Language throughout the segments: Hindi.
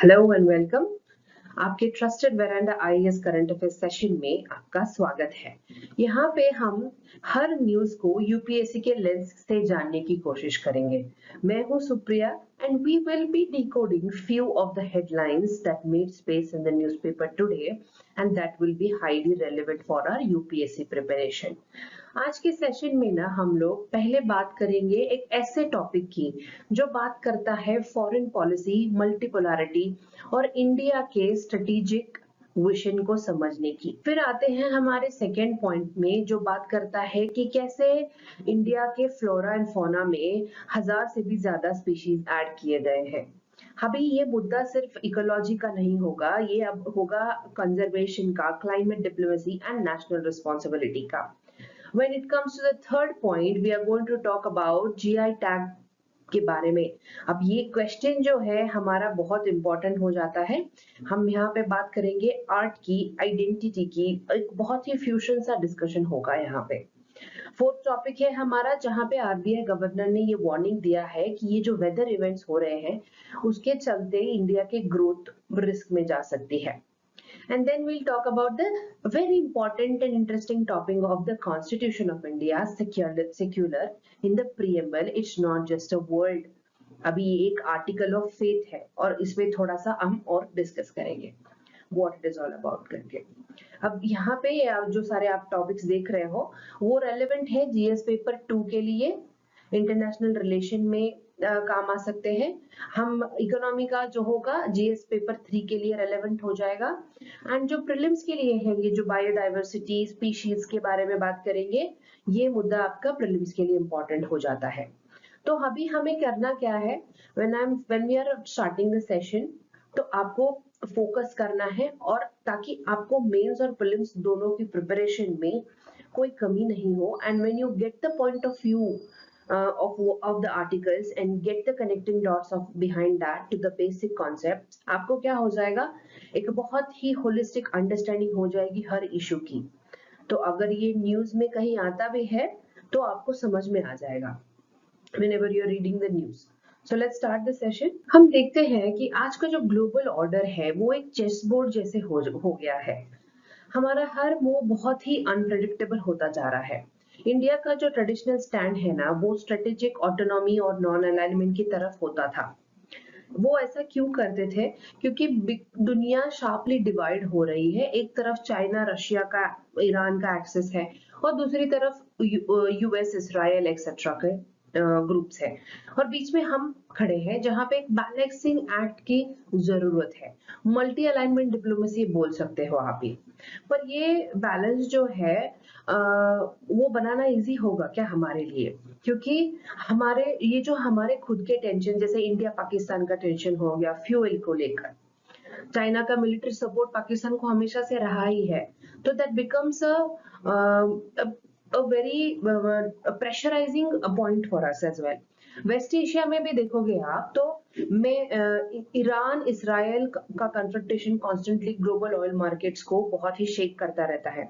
Hello and welcome. आपके trusted Veranda IAS current affairs session में आपका स्वागत है। यहाँ पे हम हर न्यूज को यूपीएससी के लेंस से जानने की कोशिश करेंगे। मैं हूँ Supriya and we will be decoding few of the headlines that made space in the newspaper today and that will be highly relevant for our UPSC preparation. आज के सेशन में ना हम लोग पहले बात करेंगे एक ऐसे टॉपिक की जो बात करता है फॉरेन पॉलिसी, मल्टीपोलैरिटी और इंडिया के स्ट्रेटेजिक विजन को समझने की। फिर आते हैं हमारे सेकेंड पॉइंट में जो बात करता है कि कैसे इंडिया के फ्लोरा एंड फौना में 1000 से भी ज्यादा स्पीशीज ऐड किए गए हैं। अभी ये मुद्दा सिर्फ इकोलॉजी का नहीं होगा, ये अब होगा कंजर्वेशन का, climate diplomacy and national responsibility का। When it comes to the third point, we are going to talk about GI tag के बारे में। अब ये क्वेश्चन जो है हमारा बहुत इंपॉर्टेंट हो जाता है। हम यहाँ पे बात करेंगे आर्ट की, आइडेंटिटी की, एक बहुत ही फ्यूजन सा डिस्कशन होगा यहाँ पे। फोर्थ टॉपिक है हमारा जहाँ पे आरबीआई गवर्नर ने ये वार्निंग दिया है कि ये जो वेदर इवेंट्स हो रहे हैं उसके चलते इंडिया के ग्रोथ रिस्क में जा सकती है। And then we'll talk about the very important and interesting topic of the Constitution of India, secular in the preamble. It's not just a word. अभी एक आर्टिकल ऑफ फेथ है और इसमें थोड़ा सा हम और डिस्कस करेंगे what it is all about करके। अब यहाँ पे जो सारे आप टॉपिक्स देख रहे हो वो रेलेवेंट है जीएस पेपर 2 के लिए, इंटरनेशनल रिलेशन में काम आ सकते हैं। हम इकोनॉमी का जो होगा जीएस पेपर 3 के लिए रेलेवेंट हो जाएगा एंड जो प्रीलिम्स के लिए है ये जो बायोडाइवर्सिटी स्पीशीज के बारे में बात करेंगे, ये मुद्दा आपका प्रीलिम्स के लिए इंपॉर्टेंट हो जाता है। तो अभी हमें करना क्या है, when we are starting the session, तो आपको फोकस करना है और ताकि आपको मेंस और प्रीलिम्स दोनों की प्रिपरेशन में कोई कमी नहीं हो। And when you get the point of view of the articles and get the connecting dots of behind that to the basic concepts, आपको क्या हो जाएगा, एक बहुत ही होलिस्टिक अंडरस्टैंडिंग हो जाएगी हर इशू की। तो अगर ये न्यूज में कहीं आता भी है तो आपको समझ में आ जाएगा whenever you are reading the news. So let's start the session. हम देखते हैं कि आज का जो ग्लोबल ऑर्डर है वो एक चेस बोर्ड जैसे हो गया है। हमारा हर मूव बहुत ही अनप्रेडिक्टेबल होता जा रहा है। इंडिया का जो ट्रेडिशनल स्टैंड है ना वो स्ट्रेटेजिक ऑटोनॉमी और नॉन अलाइनमेंट की तरफ होता था। वो ऐसा क्यों करते थे, क्योंकि दुनिया शार्पली डिवाइड हो रही है। एक तरफ चाइना, रशिया का, ईरान का एक्सेस है और दूसरी तरफ यूएस, इसराइल एक्सेट्रा के ग्रुप्स है और बीच में हम खड़े हैं जहां पे एक बैलेंसिंग एक्ट की जरूरत है। मल्टी अलाइनमेंट डिप्लोमेसी बोल सकते हो आप ही। पर ये बैलेंस जो है वो बनाना इजी होगा क्या हमारे लिए, क्योंकि हमारे ये जो हमारे खुद के टेंशन जैसे इंडिया पाकिस्तान का टेंशन हो गया फ्यूल को लेकर, चाइना का मिलिट्री सपोर्ट पाकिस्तान को हमेशा से रहा ही है, तो that becomes a very pressurising point for us as well. West Asia में भी देखोगे आप तो ईरान इसराइल का confrontation constantly global oil markets को बहुत ही शेक करता रहता है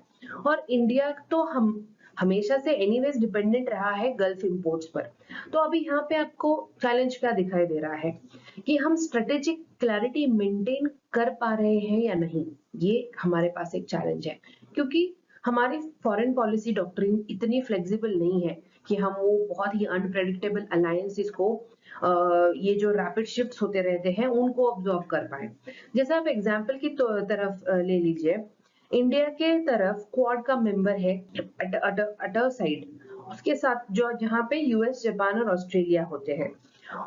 और इंडिया तो हम हमेशा से एनीवेज डिपेंडेंट रहा है गल्फ इंपोर्ट्स पर। तो अभी यहाँ पे आपको चैलेंज क्या दिखाई दे रहा है कि हम स्ट्रेटेजिक क्लैरिटी मेंटेन कर पा रहे हैं या नहीं, ये हमारे पास एक चैलेंज है क्योंकि हमारी फॉरेन पॉलिसी डॉक्ट्रिन इतनी फ्लेक्सिबल नहीं है कि हम वो बहुत ही अनप्रेडिक्टेबल अलायंसेस को ये जो रैपिड शिफ्ट्स होते रहते हैं उनको ऑब्जॉर्व कर पाए। जैसे आप एग्जांपल की तरफ ले लीजिए, इंडिया के तरफ क्वाड का मेंबर है अटर साइड, उसके साथ जो जहाँ पे यूएस, जापान और ऑस्ट्रेलिया होते हैं,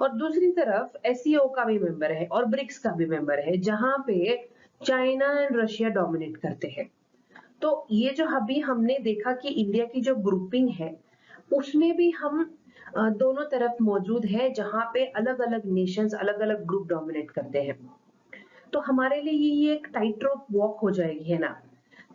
और दूसरी तरफ एससीओ का भी मेंबर है और ब्रिक्स का भी मेंबर है जहाँ पे चाइना एंड रशिया डोमिनेट करते हैं। तो ये जो अभी हमने देखा कि इंडिया की जो ग्रुपिंग है उसमें भी हम दोनों तरफ मौजूद है जहाँ पे अलग अलग नेशंस, अलग अलग ग्रुप डोमिनेट करते हैं। तो हमारे लिए ये एक टाइट रोप वॉक हो जाएगी, है ना।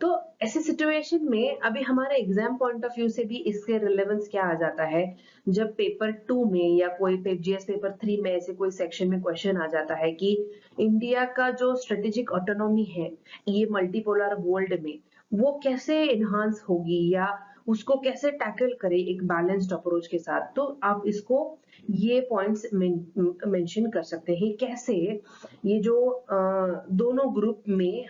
तो ऐसे सिचुएशन में अभी हमारे एग्जाम पॉइंट ऑफ व्यू से भी इसके रिलेवेंस क्या आ जाता है, जब पेपर 2 में या कोई जीएस पेपर 3 में ऐसे कोई सेक्शन में क्वेश्चन आ जाता है कि इंडिया का जो स्ट्रेटेजिक ऑटोनॉमी है ये मल्टीपोलर वर्ल्ड में वो कैसे इनहांस होगी या उसको कैसे टैकल करे एक बैलेंस्ड अप्रोच के साथ। तो आप इसको ये पॉइंट्स मेंशन कर सकते हैं कैसे ये जो दोनों ग्रुप में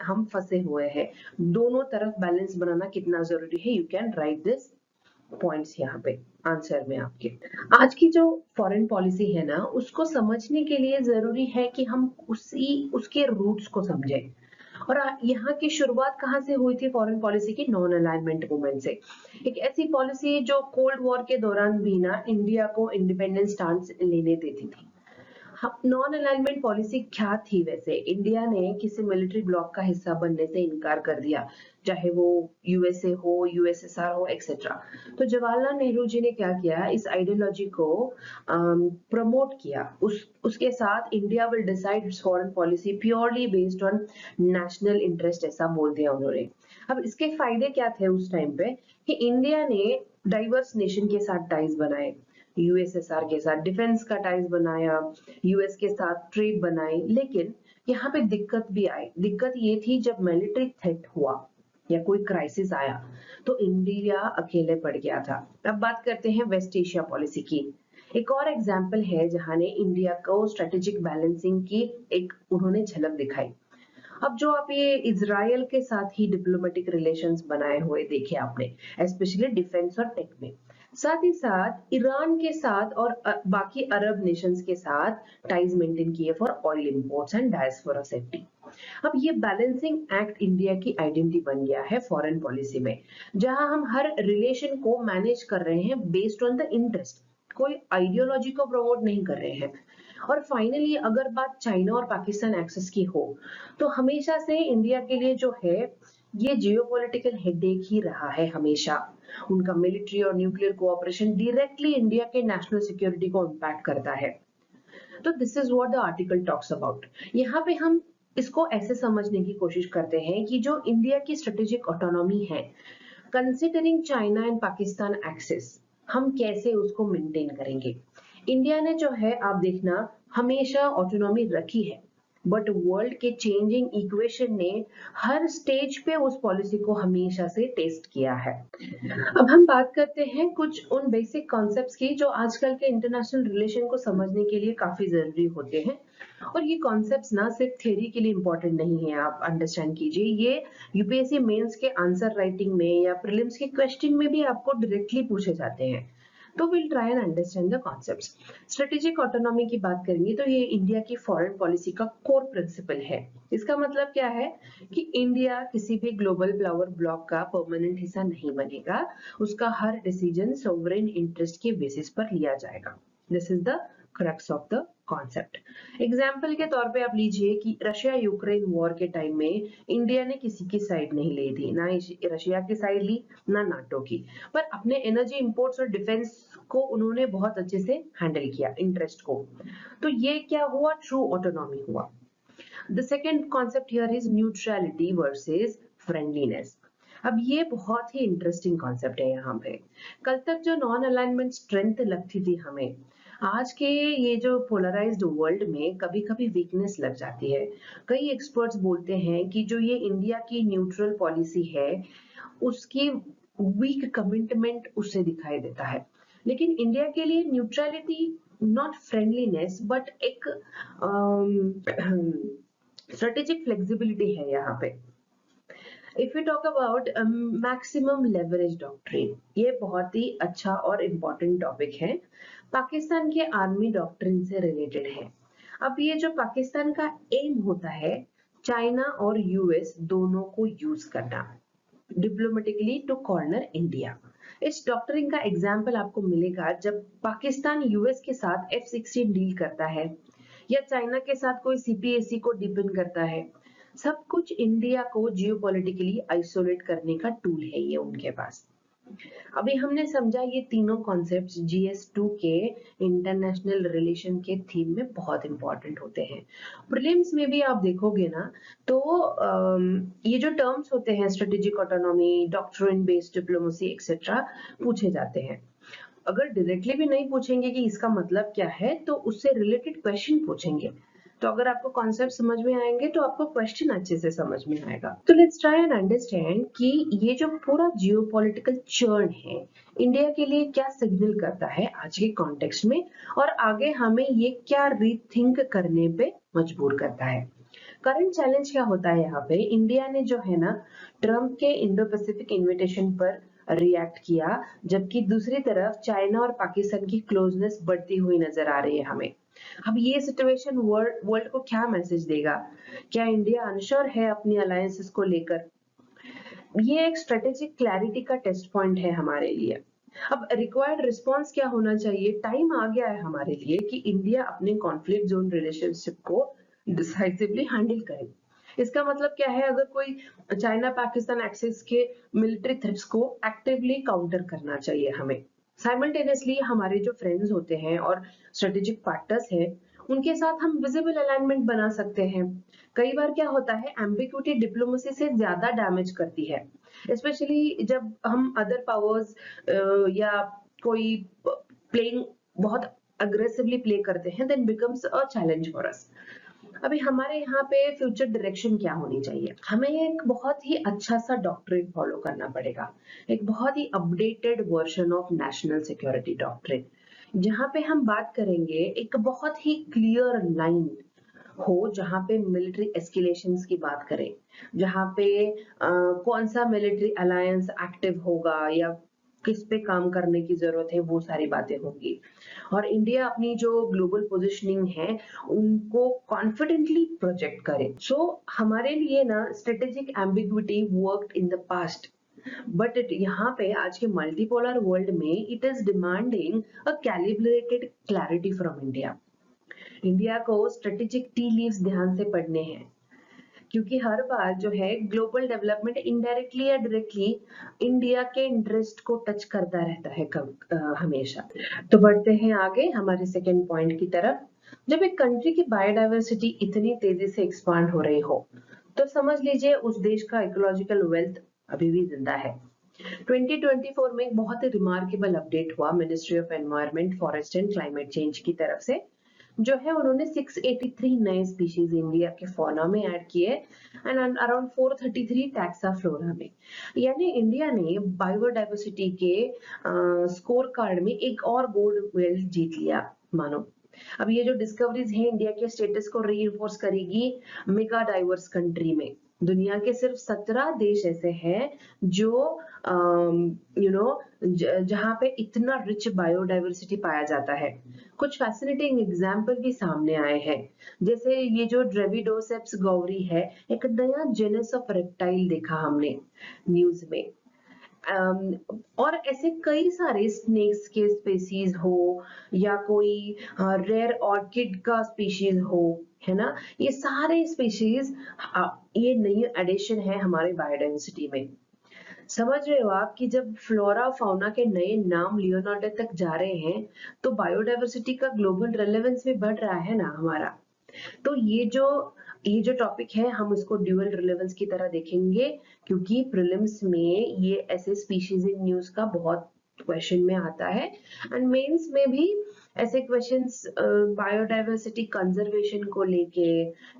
हम फंसे हुए हैं, दोनों तरफ बैलेंस बनाना कितना जरूरी है। You can write this points यहाँ पे आंसर में आपके। आज की जो फॉरेन पॉलिसी है ना, उसको समझने के लिए जरूरी है कि हम उसके रूट्स को समझें। और यहाँ की शुरुआत कहाँ से हुई थी फॉरेन पॉलिसी की? नॉन अलाइनमेंट मूवमेंट से। एक ऐसी पॉलिसी जो कोल्ड वॉर के दौरान भी ना इंडिया को इंडिपेंडेंट स्टांस लेने देती थी। नॉन अलाइनमेंट पॉलिसी क्या थी? वैसे इंडिया ने किसी मिलिट्री ब्लॉक का हिस्सा बनने से इनकार कर दिया, चाहे वो यूएसए हो, यूएसएसआर हो, एक्सेट्रा। तो जवाहरलाल नेहरू जी ने क्या किया, इस आइडियोलॉजी को प्रमोट किया। उसके साथ India will decide it's foreign policy purely based on national interest, ऐसा बोल दिया उन्होंने। अब इसके फायदे क्या थे उस टाइम पे कि इंडिया ने डाइवर्स नेशन के साथ टाइज बनाए, यूएसएसआर के साथ डिफेंस का टाइज बनाया, यूएस के साथ ट्रेड बनाई। लेकिन यहाँ पे दिक्कत भी आई। दिक्कत ये थी जब मिलिट्री थ्रेट हुआ या कोई क्राइसिस आया तो इंडिया अकेले पड़ गया था। अब बात करते हैं वेस्ट एशिया पॉलिसी की। एक और एग्जाम्पल है जहां ने इंडिया को स्ट्रेटेजिक बैलेंसिंग की एक उन्होंने झलक दिखाई। अब जो आप ये इजराइल के साथ ही डिप्लोमेटिक रिलेशंस बनाए हुए देखे आपने, स्पेशली डिफेंस और टेक में। साथ ही साथ ईरान के साथ और बाकी अरब नेशंस के साथ टाइज मेंटेन किए for oil imports and diaspora safety. अब ये बैलेंसिंग एक्ट इंडिया की आइडेंटिटी बन गया है फॉरेन पॉलिसी में, जहां हम हर रिलेशन को मैनेज कर रहे हैं बेस्ड ऑन द इंटरेस्ट, कोई आइडियोलॉजी को प्रमोट नहीं कर रहे हैं। और फाइनली अगर बात चाइना और पाकिस्तान एक्सेस की हो, तो हमेशा से इंडिया के लिए जो है ये जियोपॉलिटिकल हेडेक ही रहा है हमेशा। उनका मिलिट्री और न्यूक्लियर कोऑपरेशन डायरेक्टली इंडिया के नेशनल सिक्योरिटी को इम्पैक्ट करता है। तो this is what the article talks about. यहाँ पे हम इसको ऐसे समझने की कोशिश करते हैं कि जो इंडिया की स्ट्रेटेजिक ऑटोनॉमी है, considering China and Pakistan access, हम कैसे उसको मेंटेन करेंगे। इंडिया ने जो है आप देखना हमेशा ऑटोनॉमी रखी है, बट वर्ल्ड के चेंजिंग इक्वेशन ने हर स्टेज पे उस पॉलिसी को हमेशा से टेस्ट किया है। अब हम बात करते हैं कुछ उन बेसिक कॉन्सेप्ट्स की जो आजकल के इंटरनेशनल रिलेशन को समझने के लिए काफी जरूरी होते हैं। और ये कॉन्सेप्ट्स ना सिर्फ थ्योरी के लिए इंपॉर्टेंट नहीं है, आप अंडरस्टैंड कीजिए, ये यूपीएससी मेंस के आंसर राइटिंग में या प्रीलिम्स के क्वेश्चन में भी आपको डायरेक्टली पूछे जाते हैं। तो will try and understand the concepts. Strategic autonomy की बात करेंगे तो ये इंडिया की फॉरेन पॉलिसी का कोर प्रिंसिपल है। इसका मतलब क्या है कि इंडिया किसी भी ग्लोबल पावर ब्लॉक का परमानेंट हिस्सा नहीं बनेगा, उसका हर डिसीजन सोवरेन इंटरेस्ट के बेसिस पर लिया जाएगा। This is the crux of the concept. Example के तौर पे आप लीजिए कि रशिया यूक्रेन वॉर के टाइम में इंडिया ने किसी की साइड नहीं ली थी, ना रशिया की साइड ली ना नाटो की, पर अपने एनर्जी इंपोर्ट्स और डिफेंस को उन्होंने बहुत अच्छे से हैंडल किया, इंटरेस्ट को। तो ये क्या हुआ? ट्रू ऑटोनॉमी हुआ। The second concept here is neutrality versus friendliness. अब ये बहुत ही इंटरेस्टिंग कॉन्सेप्ट है यहाँ पे। कल तक जो नॉन अलाइनमेंट स्ट्रेंथ लगती थी हमें, आज के ये जो पोलराइज्ड वर्ल्ड में कभी कभी वीकनेस लग जाती है। कई एक्सपर्ट्स बोलते हैं कि जो ये इंडिया की न्यूट्रल पॉलिसी है उसकी वीक कमिटमेंट उससे दिखाई देता है। लेकिन इंडिया के लिए न्यूट्रलिटी नॉट फ्रेंडलीनेस बट एक स्ट्रेटेजिक फ्लेक्सिबिलिटी है यहाँ पे। If you talk about maximum leverage doctrine, ये बहुत ही अच्छा और इम्पोर्टेंट टॉपिक है, पाकिस्तान के आर्मी डॉक्ट्रिन से रिलेटेड है। अब ये जो पाकिस्तान का एम होता है चाइना और यूएस दोनों को यूज करना डिप्लोमेटिकली टू कॉर्नर इंडिया। इस डॉक्ट्रिन का एग्जाम्पल आपको मिलेगा जब पाकिस्तान यूएस के साथ F-16 डील करता है या चाइना के साथ कोई सीपीएसी को डिपेंड करता है। सब कुछ इंडिया को जियोपॉलिटिकली आइसोलेट करने का टूल है ये उनके पास। अभी हमने समझा ये तीनों कॉन्सेप्ट्स GS2 के इंटरनेशनल रिलेशन के थीम में बहुत इंपॉर्टेंट होते हैं। प्रीलिम्स में भी आप देखोगे ना तो ये जो टर्म्स होते हैं strategic autonomy, doctrine based diplomacy etcetera पूछे जाते हैं। अगर डायरेक्टली भी नहीं पूछेंगे कि इसका मतलब क्या है तो उससे रिलेटेड क्वेश्चन पूछेंगे। तो अगर आपको कॉन्सेप्ट समझ में आएंगे तो आपको क्वेश्चन अच्छे से समझ में आएगा। तो लेट्स ट्राई एंड अंडरस्टैंड कि ये जो पूरा जियोपॉलिटिकल चर्न है इंडिया के लिए क्या सिग्नल करता है आज के कॉन्टेक्स्ट में, और आगे हमें ये क्या रीथिंक करने पे मजबूर करता है। करंट चैलेंज क्या होता है यहाँ पे, इंडिया ने जो है ना ट्रम्प के इंडो पैसिफिक इन्विटेशन पर रिएक्ट किया, जबकि दूसरी तरफ चाइना और पाकिस्तान की क्लोजनेस बढ़ती हुई नजर आ रही है हमें। अब ये सिचुएशन वर्ल्ड को क्या मैसेज देगा? क्या इंडिया अनश्योर है अपनी अलायंसेस को लेकर? ये एक स्ट्रेटेजिक क्लैरिटी का टेस्ट पॉइंट है हमारे लिए। अब रिक्वायर्ड रिस्पॉन्स क्या होना चाहिए? टाइम आ गया है हमारे लिए कि इंडिया अपने कॉन्फ्लिक्ट जोन रिलेशनशिप को डिसाइसिवली हैंडल करे। इसका मतलब क्या है? अगर कोई चाइना पाकिस्तान एक्सिस के मिलिट्री थ्रेट्स को एक्टिवली काउंटर करना चाहिए हमें। साइमल्टेनियसली हमारे जो फ्रेंड्स होते हैं और स्ट्रेटेजिक पार्टनर्स हैं उनके साथ हम विजिबल अलाइनमेंट बना सकते हैं। कई बार क्या होता है, एम्बिग्यूटी डिप्लोमेसी से ज्यादा डैमेज करती है, स्पेशली जब हम अदर पावर्स या कोई प्लेइंग बहुत अग्रेसिवली प्ले करते हैं, then becomes a challenge for us. अभी हमारे यहाँ पे फ्यूचर डायरेक्शन क्या होनी चाहिए? हमें एक बहुत ही अच्छा सा डॉक्ट्रिन फॉलो करना पड़ेगा, एक बहुत ही updated version of national security doctrine, जहाँ पे हम बात करेंगे एक बहुत ही क्लियर लाइन हो, जहाँ पे मिलिट्री एस्केलेशंस की बात करें, जहाँ पे कौन सा मिलिट्री अलायंस एक्टिव होगा या किस पे काम करने की जरूरत है, वो सारी बातें होंगी। और इंडिया अपनी जो ग्लोबल पोजीशनिंग है उनको कॉन्फिडेंटली प्रोजेक्ट करे। सो हमारे लिए ना strategic ambiguity worked in the past, but यहाँ पे आज के मल्टीपोलर वर्ल्ड में it is demanding a calibrated clarity from India. India को स्ट्रेटेजिक टी लीव्स ध्यान से पढ़ने हैं, क्योंकि हर बार जो है ग्लोबल डेवलपमेंट इनडायरेक्टली या डायरेक्टली इंडिया के इंटरेस्ट को टच करता रहता है हमेशा। तो बढ़ते हैं आगे हमारे सेकेंड पॉइंट की तरफ। जब एक कंट्री की बायोडायवर्सिटी इतनी तेजी से एक्सपांड हो रही हो तो समझ लीजिए उस देश का इकोलॉजिकल वेल्थ अभी भी जिंदा है। 2024 में एक बहुत ही रिमार्केबल अपडेट हुआ ministry of environment, forest and climate change की तरफ से, जो है उन्होंने 683 नए स्पीशीज इंडिया के फौना में ऐड किए एंड अराउंड 433 टैक्सा फ्लोरा में। यानी इंडिया ने बायोडाइवर्सिटी के स्कोर कार्ड में एक और गोल्ड मेडल जीत लिया मानो। अब ये जो डिस्कवरीज है इंडिया के स्टेटस को रीइंफोर्स करेगी मेगा डाइवर्स कंट्री में। दुनिया के सिर्फ 17 देश ऐसे हैं जो जहां पे इतना रिच बायोडाइवर्सिटी पाया जाता है। कुछ फैसिनेटिंग एग्जाम्पल भी सामने आए हैं, जैसे ये जो ड्रेविडोसेप्स गौरी है, एक नया जेनस ऑफ रेप्टाइल देखा हमने न्यूज में। और ऐसे कई सारे स्नेक्स के स्पीशीज हो या कोई रेयर ऑर्किड का स्पीशीज हो, है ना, ये सारे स्पीशीज ये नई एडिशन है हमारे बायोडाइवर्सिटी में। समझ रहे हो आप कि जब फ्लोरा फाउना के नए नाम लियोनार्डो तक जा रहे हैं तो बायोडाइवर्सिटी का ग्लोबल रेलेवेंस भी बढ़ रहा है ना हमारा। तो ये जो टॉपिक है हम उसको ड्यूअल रिलेवेंस की तरह देखेंगे, क्योंकि प्रीलिम्स में ये ऐसे स्पीशीज इन न्यूज का बहुत क्वेश्चन में आता है एंड मेंस में भी ऐसे क्वेश्चंस बायोडाइवर्सिटी कंजर्वेशन को लेके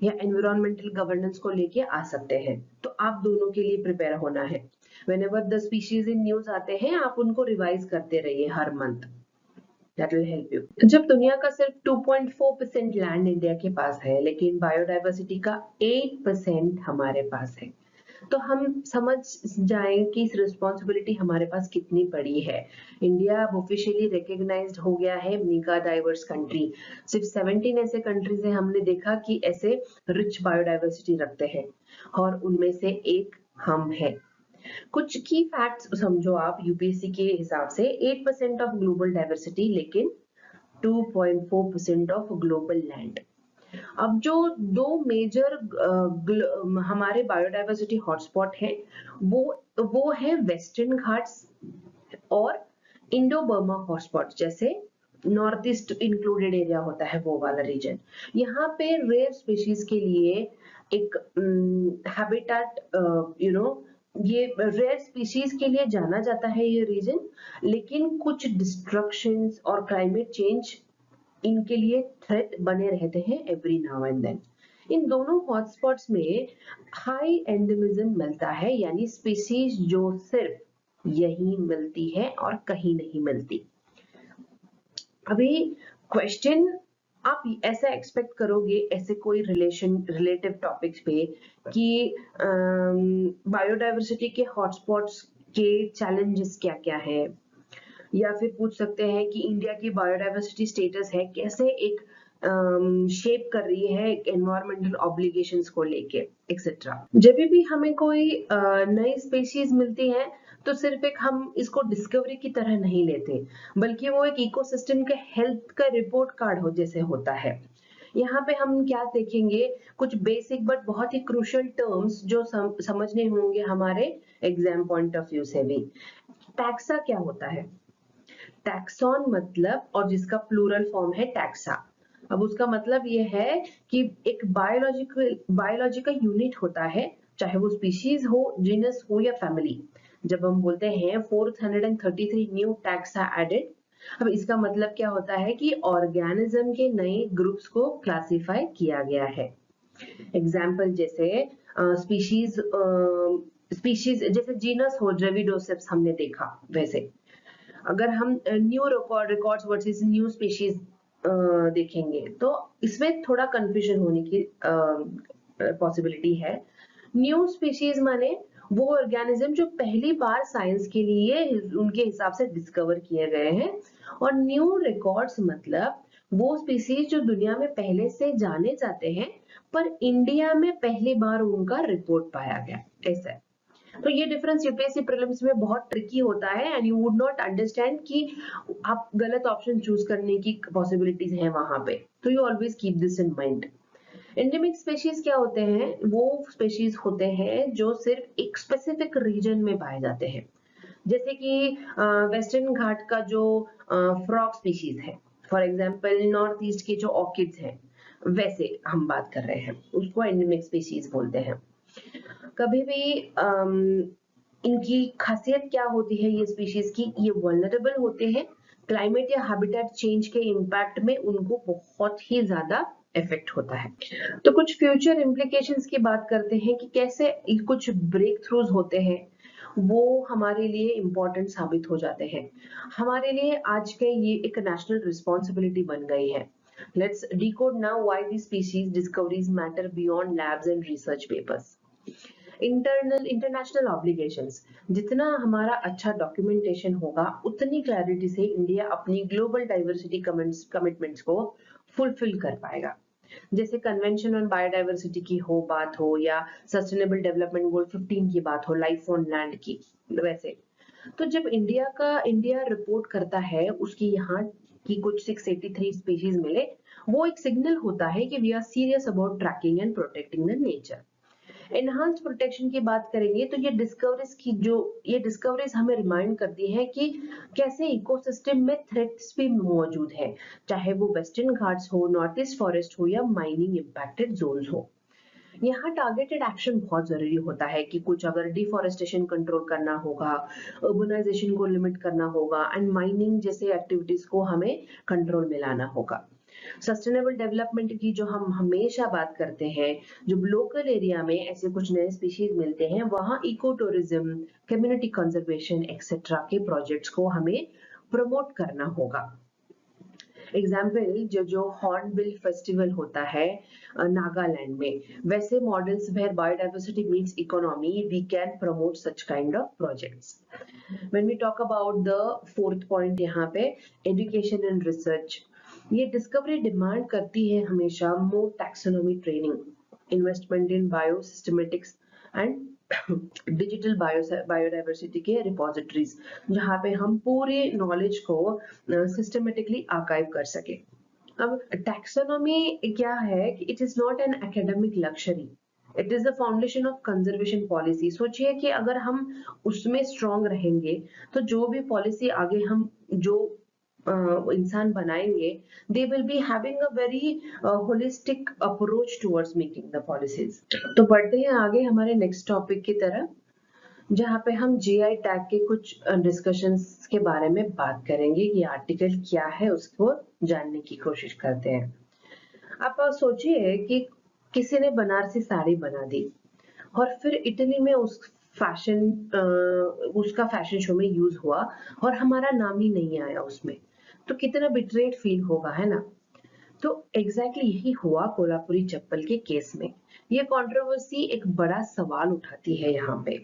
या एनवायरमेंटल गवर्नेंस को लेके आ सकते हैं। तो आप दोनों के लिए प्रिपेयर होना है। Whenever the species in news आते हैं आप उनको रिवाइज करते रहिए हर month, that will help you। जब दुनिया का सिर्फ 2.4% लैंड इंडिया के पास है लेकिन बायोडाइवर्सिटी का 8% हमारे पास है, तो हम समझ जाएं कि इस रिस्पॉन्सिबिलिटी हमारे पास कितनी बड़ी है। इंडिया अब ऑफिशियली रिकॉग्नाइज्ड हो गया है मेगा डाइवर्स कंट्री। सिर्फ 17 ऐसे कंट्रीज हैं हमने देखा कि ऐसे रिच बायोडाइवर्सिटी रखते हैं, और उनमें से एक हम हैं। कुछ की फैक्ट्स समझो आप यूपीएससी के हिसाब से, 8% ऑफ ग्लोबल डाइवर्सिटी लेकिन 2.4% ऑफ ग्लोबल लैंड। अब जो दो मेजर हमारे बायोडाइवर्सिटी हॉटस्पॉट है वो है वेस्टर्न घाट्स और इंडो बर्मा हॉटस्पॉट, जैसे नॉर्थ ईस्ट इंक्लूडेड एरिया होता है वो वाला रीजन। यहाँ पे रेयर स्पीशीज के लिए एक हैबिटेट ये रेयर स्पीशीज के लिए जाना जाता है ये रीजन, लेकिन कुछ डिस्ट्रक्शंस और क्लाइमेट चेंज इनके लिए थ्रेट बने रहते हैं एवरी नाउ एंड देन। इन दोनों हॉटस्पॉट्स में हाई एंडेमिज्म मिलता है, यानी स्पीशीज जो सिर्फ यहीं मिलती है और कहीं नहीं मिलती। अभी क्वेश्चन आप ऐसा एक्सपेक्ट करोगे ऐसे कोई रिलेटिव टॉपिक्स पे कि बायोडायवर्सिटी के हॉटस्पॉट्स के चैलेंजेस क्या क्या है, या फिर पूछ सकते हैं कि इंडिया की बायोडायवर्सिटी स्टेटस है कैसे एक शेप कर रही है एनवायरमेंटल ऑब्लिगेशंस को लेके एक्सेट्रा। जब भी हमें कोई नई स्पीशीज मिलती है तो सिर्फ एक हम इसको डिस्कवरी की तरह नहीं लेते, बल्कि वो एक इकोसिस्टम के हेल्थ का रिपोर्ट कार्ड हो जैसे होता है। यहाँ पे हम क्या देखेंगे, कुछ बेसिक बट बहुत ही क्रूशियल टर्म्स जो समझने होंगे हमारे एग्जाम पॉइंट ऑफ व्यू से भी। टैक्सा क्या होता है? टैक्सॉन मतलब, और जिसका प्लूरल फॉर्म है टैक्सा। अब उसका मतलब ये है कि एक बायोलॉजिकल यूनिट होता है, चाहे वो स्पीशीज हो, जीनस हो या फैमिली। जब हम बोलते हैं 433 न्यू टैक्सा एडेड, अब इसका मतलब क्या होता है कि ऑर्गेनिज्म के नए ग्रुप्स को क्लासिफाई किया गया है। एग्जाम्पल जैसे स्पीशीज स्पीशीज जैसे जीनस हो ड्रेविडोसेप्स हमने देखा, वैसे अगर हम new records versus new species देखेंगे तो इसमें थोड़ा कंफ्यूजन होने की पॉसिबिलिटी है। न्यू स्पीशीज माने वो ऑर्गेनिज्म जो पहली बार साइंस के लिए उनके हिसाब से डिस्कवर किए गए हैं, और न्यू रिकॉर्ड्स मतलब वो स्पीशीज जो दुनिया में पहले से जाने जाते हैं पर इंडिया में पहली बार उनका रिपोर्ट पाया गया, ऐसा है। तो ये डिफरेंस यूपीएससी प्रीलिम्स में बहुत ट्रिकी होता है and you would not understand कि आप गलत ऑप्शन चूज करने की पॉसिबिलिटीज हैं वहां पे, तो you always keep this in mind. Endemic species क्या होते हैं? वो स्पेशीज होते हैं जो सिर्फ एक स्पेसिफिक रीजन में पाए जाते हैं, जैसे कि वेस्टर्न घाट का जो फ्रॉग स्पीशीज है, फॉर एग्जांपल नॉर्थ ईस्ट के जो ऑर्किड्स हैं, वैसे हम बात कर रहे हैं, उसको एंडेमिक स्पीशीज बोलते हैं। कभी भी इनकी खासियत क्या होती है ये स्पीशीज की? ये वल्नरेबल होते हैं, क्लाइमेट या हैबिटेट चेंज के इम्पैक्ट में उनको बहुत ही ज्यादा इफेक्ट होता है। तो कुछ फ्यूचर इम्प्लीकेशंस की बात करते हैं कि कैसे कुछ ब्रेक थ्रूज होते हैं, वो हमारे लिए इम्पोर्टेंट साबित हो जाते हैं। हमारे लिए आज के ये एक नेशनल रिस्पॉन्सिबिलिटी बन गई है। Let's decode now why the species discoveries matter beyond labs and research papers. International obligations, जितना हमारा अच्छा डॉक्यूमेंटेशन होगा उतनी क्लैरिटी से इंडिया अपनी ग्लोबल डाइवर्सिटी कमिटमेंट्स को फुलफिल कर पाएगा। जैसे कन्वेंशन ऑन बायोडाइवर्सिटी की बात हो, या सस्टेनेबल डेवलपमेंट गोल 15 की बात हो, लाइफ ऑन लैंड की, वैसे तो जब इंडिया रिपोर्ट करता है उसकी यहाँ की कुछ 683 स्पीशीज मिले, वो एक सिग्नल होता है कि we are serious about tracking and protecting the nature. Enhanced protection की बात करेंगे तो ये डिस्कवरीज हमें रिमाइंड करती है कि कैसे इकोसिस्टम में थ्रेट्स भी मौजूद है, चाहे वो वेस्टर्न घाट्स हो, नॉर्थ ईस्ट फॉरेस्ट हो या माइनिंग इम्पैक्टेड जोन्स हो। यहाँ टारगेटेड एक्शन बहुत जरूरी होता है कि कुछ अगर डिफॉरेस्टेशन कंट्रोल करना होगा, अर्बनाइजेशन को लिमिट करना होगा एंड माइनिंग जैसे एक्टिविटीज को हमें कंट्रोल में लाना होगा। सस्टेनेबल डेवलपमेंट की जो हम हमेशा बात करते हैं, जब लोकल एरिया में ऐसे कुछ नए स्पीशीज मिलते हैं वहां eco tourism, community conservation etcetera के प्रोजेक्ट्स को हमें प्रमोट करना होगा। एग्जाम्पल जो हॉर्नबिल फेस्टिवल होता है नागालैंड में, वैसे models where biodiversity meets economy, we can promote such kind of projects. When we talk about the fourth point यहाँ पे, एजुकेशन एंड रिसर्च, ये डिस्कवरी डिमांड करती है हमेशा more taxonomy training, investment in biosystematics and digital biodiversity के रिपोजिटरीज, जहाँ पे हम पूरे नॉलेज को सिस्टमेटिकली आर्काइव कर सके। अब टैक्सोनॉमी क्या है कि it is not an academic luxury, it is the foundation of conservation policy. सोचिए कि अगर हम उसमें स्ट्रॉन्ग रहेंगे तो जो भी पॉलिसी आगे हम जो इंसान बनाएंगे, they will be having a very holistic approach towards making the policies. तो बढ़ते हैं आगे हमारे नेक्स्ट टॉपिक की तरफ। जहाँ पे हम जीआई टैग के कुछ डिस्कशंस के बारे में बात करेंगे। ये आर्टिकल क्या है उसको जानने की कोशिश करते हैं। आप सोचिए कि किसी ने बनारसी साड़ी बना दी और फिर इटली में उसका फैशन शो में यूज हुआ और हमारा नाम ही नहीं आया उसमें, तो कितना बिट्रेड फील होगा, है ना। तो एग्जैक्टली यही हुआ कोल्हापुरी चप्पल के केस में। ये कंट्रोवर्सी एक बड़ा सवाल उठाती है यहाँ पे।